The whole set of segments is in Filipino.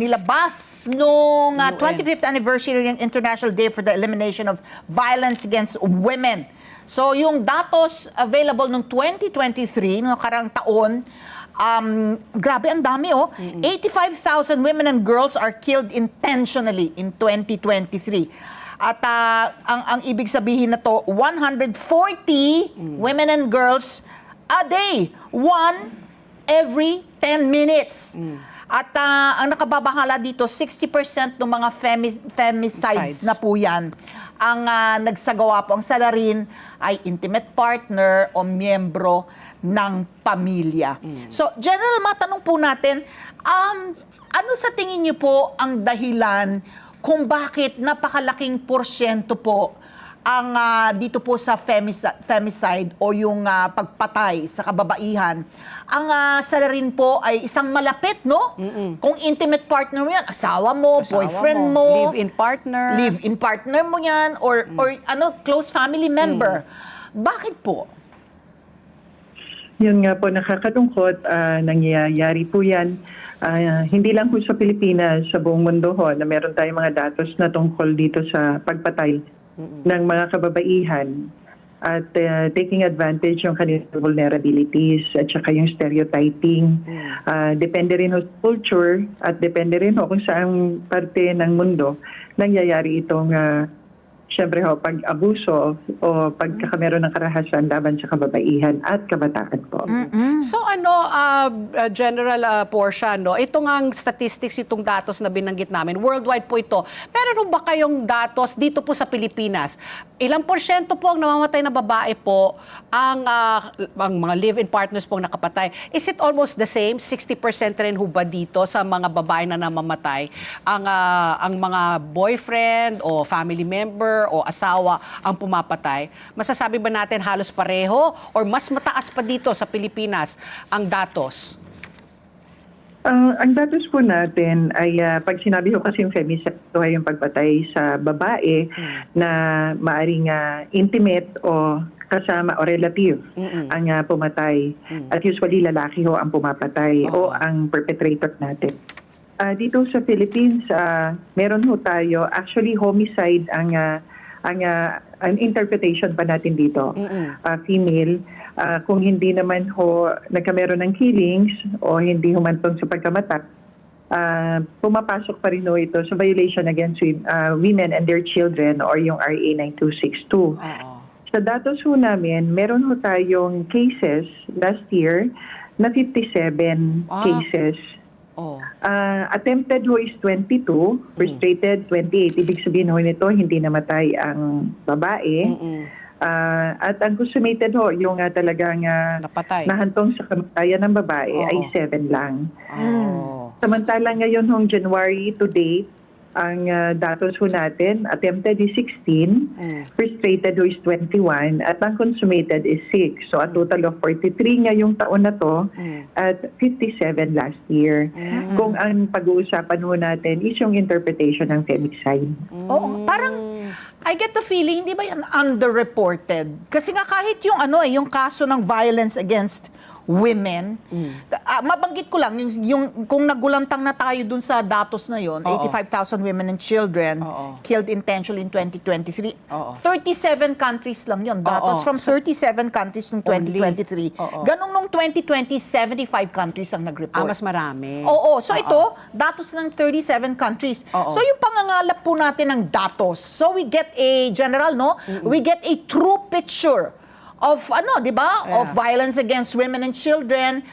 nilabas nung 25th anniversary ng International Day for the Elimination of Violence Against Women. So yung datos available noong 2023, noong karang taon, grabe ang dami 85,000 women and girls are killed intentionally in 2023. At ang ibig sabihin na to, 140 women and girls a day. One every 10 minutes. At ang nakababahala dito, 60% ng mga femicides na po yan ang nagsagawa po. Ang salarin ay intimate partner o miyembro ng pamilya. So, General, matanong po natin, ano sa tingin niyo po ang dahilan kung bakit napakalaking porsyento po ang dito po sa femicide o yung pagpatay sa kababaihan? Ang salarin po ay isang malapit, no? Kung intimate partner mo yan, asawa mo, boyfriend mo, live-in partner mo yan, or close family member. Bakit po? Yun nga po, nakakalungkot, nangyayari po yan. Hindi lang po sa Pilipinas, sa buong mundo na meron tayong mga datos na tungkol dito sa pagpatay ng mga kababaihan at taking advantage yung kanilang vulnerabilities at saka yung stereotyping. Depende rin sa culture at depende rin kung saan parte ng mundo nangyayari itong siyempre pag-abuso o pagkakameron ng karahasan laban sa kababaihan at kabataan po. So General Portia, ito nga ang statistics, itong datos na binanggit namin, worldwide po ito. Pero ba kayong datos dito po sa Pilipinas? Ilang porsyento po ang namamatay na babae po ang mga live-in partners po nakapatay? Is it almost the same? 60% rin ho ba dito sa mga babae na namamatay? Ang mga boyfriend o family member o asawa ang pumapatay? Masasabi ba natin halos pareho or mas mataas pa dito sa Pilipinas ang datos? Ang datos po natin ay pag sinabi ko kasi yung femicide, ito ay yung pagpatay sa babae na maaring intimate o kasama o relative ang pumatay. At usually lalaki ang pumapatay o ang perpetrator natin. Dito sa Philippines, meron tayo, actually homicide ang interpretation pa natin dito, female. Kung hindi naman nagkameron ng killings o hindi humantong sa pagkamatay, pumapasok pa rin ito sa violation against women and their children or yung RA 9262. Sa datos namin, meron tayong cases last year na 57 cases. Attempted is 22, frustrated 28. Ibig sabihin nito, hindi namatay ang babae. At ang consummated yung talagang nahantong sa kamatayan ng babae ay 7 lang. Samantala ngayon January to date, ang datos natin, attempted is 16, frustrated is 21, at ang consummated is 6. So a total of 43 ngayong taon na to at 57 last year. Kung ang pag-uusapan natin is yung interpretation ng femicide. Parang I get the feeling, hindi ba yan underreported? Kasi nga kahit yung yung kaso ng violence against women, mabanggit ko lang, yung kung nagulantang na tayo dun sa datos na yon, 85,000 women and children killed intentionally in 2023. 37 countries lang yon. Datos from 37 countries noong 2023. Ganong nung 2020, 75 countries ang nag-report. Mas marami. So ito, datos ng 37 countries. So yung pangangalap po natin ng datos. So we get a general, we get a true picture of of violence against women and children,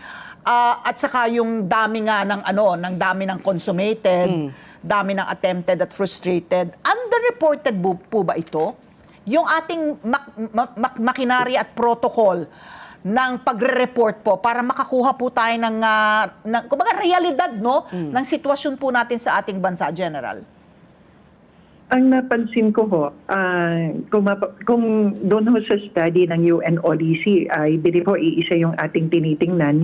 at saka yung dami nga ng dami ng consummated, dami ng attempted at frustrated. Underreported po ba ito? Yung ating makinarya at protocol ng pagre-report po para makakuha po tayo ng kumbaga realidad ng sitwasyon po natin sa ating bansa, General. Ang napansin ko kung doon sa study ng UNODC, ay iisa yung ating tinitingnan.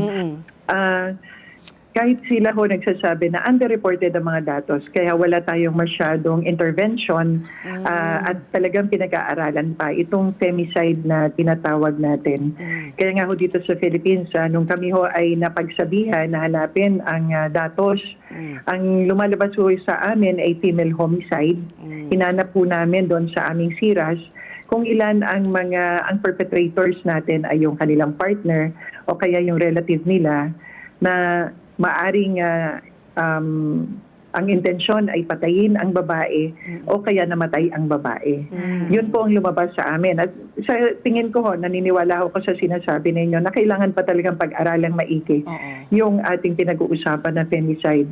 kahit sila ho nagsasabi na underreported ang mga datos, kaya wala tayong masyadong intervention at talagang pinag-aaralan pa itong femicide na tinatawag natin. Kaya nga ho dito sa Philippines, nung kami ho ay napagsabihan na hanapin ang datos, ang lumalabas ho sa amin ay female homicide. Hinanap po namin doon sa aming SIRAS kung ilan ang perpetrators natin ay yung kanilang partner o kaya yung relative nila na maaring ang intensyon ay patayin ang babae o kaya namatay ang babae. Yun po ang lumabas sa amin. At sa tingin ko, naniniwala ako sa sinasabi ninyo na kailangan pa talagang pag-aralang maigi yung ating pinag-uusapan na femicide.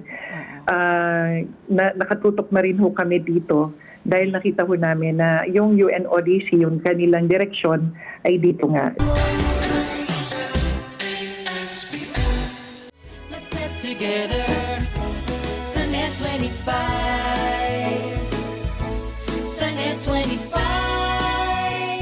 Nakatutok na rin ho kami dito dahil nakita ho namin na yung UNODC, yung kanilang direksyon ay dito nga. Let's get together. Sunnet 25. Sunnet 25.